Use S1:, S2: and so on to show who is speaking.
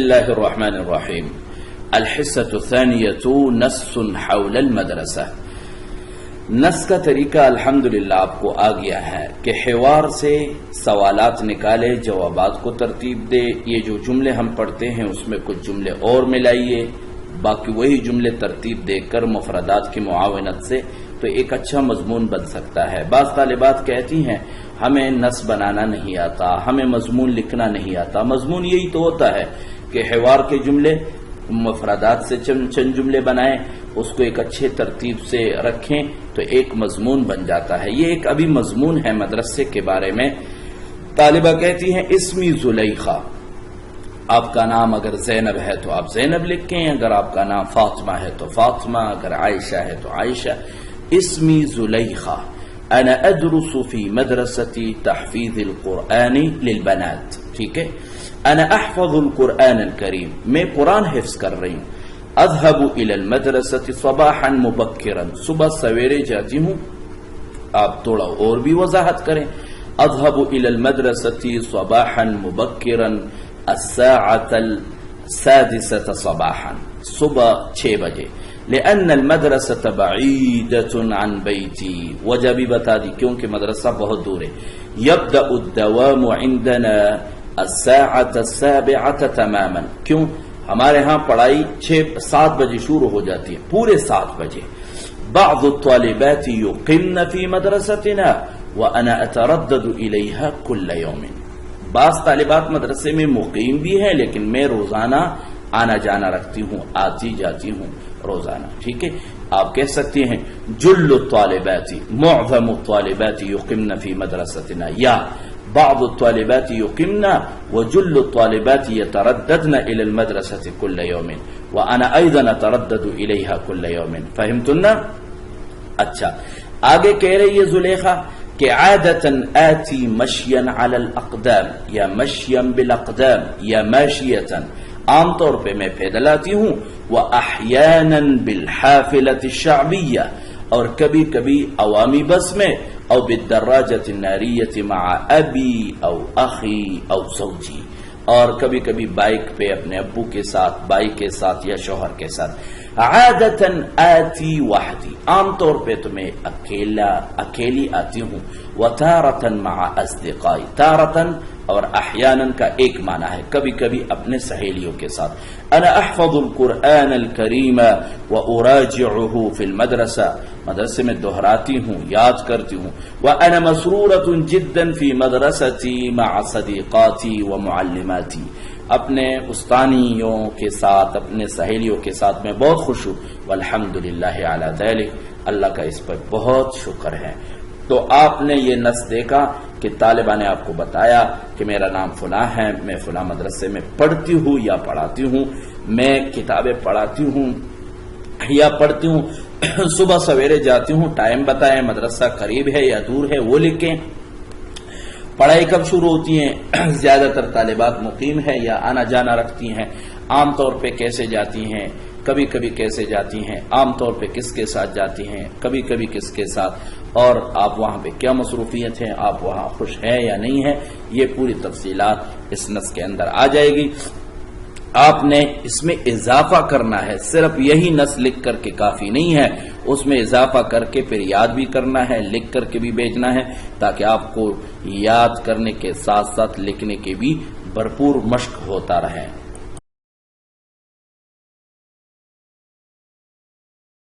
S1: الله الرحمن الرحیم الحصة الثانیة نص حول المدرسہ۔ نص کا طریقہ الحمدللہ آپ کو آ گیا ہے کہ حوار سے سوالات نکالے، جوابات کو ترتیب دے۔ یہ جو جملے ہم پڑھتے ہیں اس میں کچھ جملے اور ملائیے، باقی وہی جملے ترتیب دے کر مفردات کی معاونت سے تو ایک اچھا مضمون بن سکتا ہے۔ بعض طالبات کہتی ہیں ہمیں نص بنانا نہیں آتا، ہمیں مضمون لکھنا نہیں آتا۔ مضمون یہی تو ہوتا ہے کہ حوار کے جملے مفردات سے چند جملے بنائیں، اس کو ایک اچھے ترتیب سے رکھیں تو ایک مضمون بن جاتا ہے۔ یہ ایک ابھی مضمون ہے مدرسے کے بارے میں۔ طالبہ کہتی ہیں اسمی زلیخا، آپ کا نام اگر زینب ہے تو آپ زینب لکھیں، اگر آپ کا نام فاطمہ ہے تو فاطمہ، اگر عائشہ ہے تو عائشہ۔ اسمی زلیخا، انا ادرس فی مدرستی تحفیظ القرآن للبنات، ٹھیک ہے۔ انا احفظ القرآن الکریم، میں قرآن حفظ کر رہی ہوں۔ اذهب الى المدرسة صباحا مبکرا، صبح سویرے جاتی ہوں۔ آپ تھوڑا اور بھی وضاحت کریں۔ اذهب الى المدرسة صباحا مبکرا الساعة 6 صباحا، صبح 6 بجے۔ لأن المدرسة بعيدة عن بيتي، وجہ بھی بتا دی کیونکہ مدرسہ بہت دور ہے۔ يبدأ الدوام عندنا الساعة 7 تماما، کیوں؟ ہمارے ہاں پڑھائی 7 بجے شروع ہو جاتی ہے، پورے 7 بجے۔ بعض الطالبات يقمن في مدرستنا وأنا أتردد إليها كل يوم، بعض طالبات مدرسے میں مقیم بھی ہیں لیکن میں روزانہ آنا جانا رکھتی ہوں، آتی جاتی ہوں روزانہ، ٹھیک ہے۔ آپ کہہ سکتے ہیں جل الطالبات، معظم الطالبات يقمن في مدرستنا، یا بعض الطالبات يقمن وجل الطالبات يترددن إلى المدرسة كل يوم وأنا أيضا أتردد إليها كل يوم۔ فهمتنا؟ اچھا، آگے کہہ رہی ہے زلیخا کہ عادتاً آتی مشیا على الأقدام یا مشیا بالأقدام یا ماشیتاً، عام طور پہ میں پیدل آتی ہوں، وأحيانا بالحافلة الشعبية، اور کبھی کبھی عوامی بس میں، او بالدراجة النارية مع ابی او اخی او زوجی، اور کبھی کبھی بائک پہ اپنے ابو کے ساتھ، بھائی کے ساتھ یا شوہر کے ساتھ۔ عادتاً آتی وحدی، عام طور پہ تو میں اکیلی آتی ہوں۔ وتارةً مع اصدقائی، تارةً اور احیانا کا ایک معنی ہے کبھی کبھی اپنے سہیلیوں کے ساتھ۔ انا احفظ القرآن الکریم واراجعه فی المدرسہ، مدرسے میں دہراتی ہوں، یاد کرتی ہوں۔ وانا مسرورۃ جدا فی مدرستی مع صدیقاتی ومعلماتی، اپنے استانیوں کے ساتھ، اپنے سہیلیوں کے ساتھ میں بہت خوش ہوں۔ والحمدللہ علی ذلک، اللہ کا اس پر بہت شکر ہے۔ تو آپ نے یہ نص دیکھا کہ طالبہ نے آپ کو بتایا کہ میرا نام فلاں ہے، میں فلاں مدرسے میں پڑھتی ہوں یا پڑھاتی ہوں، میں کتابیں پڑھاتی ہوں یا پڑھتی ہوں، صبح سویرے جاتی ہوں، ٹائم بتائیں، مدرسہ قریب ہے یا دور ہے وہ لکھیں، پڑھائی کب شروع ہوتی ہیں، زیادہ تر طالبات مقیم ہے یا آنا جانا رکھتی ہیں، عام طور پہ کیسے جاتی ہیں، کبھی کبھی کیسے جاتی ہیں، عام طور پہ کس کے ساتھ جاتی ہیں، کبھی کبھی کس کے ساتھ، اور آپ وہاں پہ کیا مصروفیت ہیں، آپ وہاں خوش ہیں یا نہیں ہیں، یہ پوری تفصیلات اس نص کے اندر آ جائے گی۔ آپ نے اس میں اضافہ کرنا ہے، صرف یہی نص لکھ کر کے کافی نہیں ہے، اس میں اضافہ کر کے پھر یاد بھی کرنا ہے، لکھ کر کے بھی بھیجنا ہے، تاکہ آپ کو یاد کرنے کے ساتھ ساتھ لکھنے کے بھی بھرپور مشق ہوتا رہے۔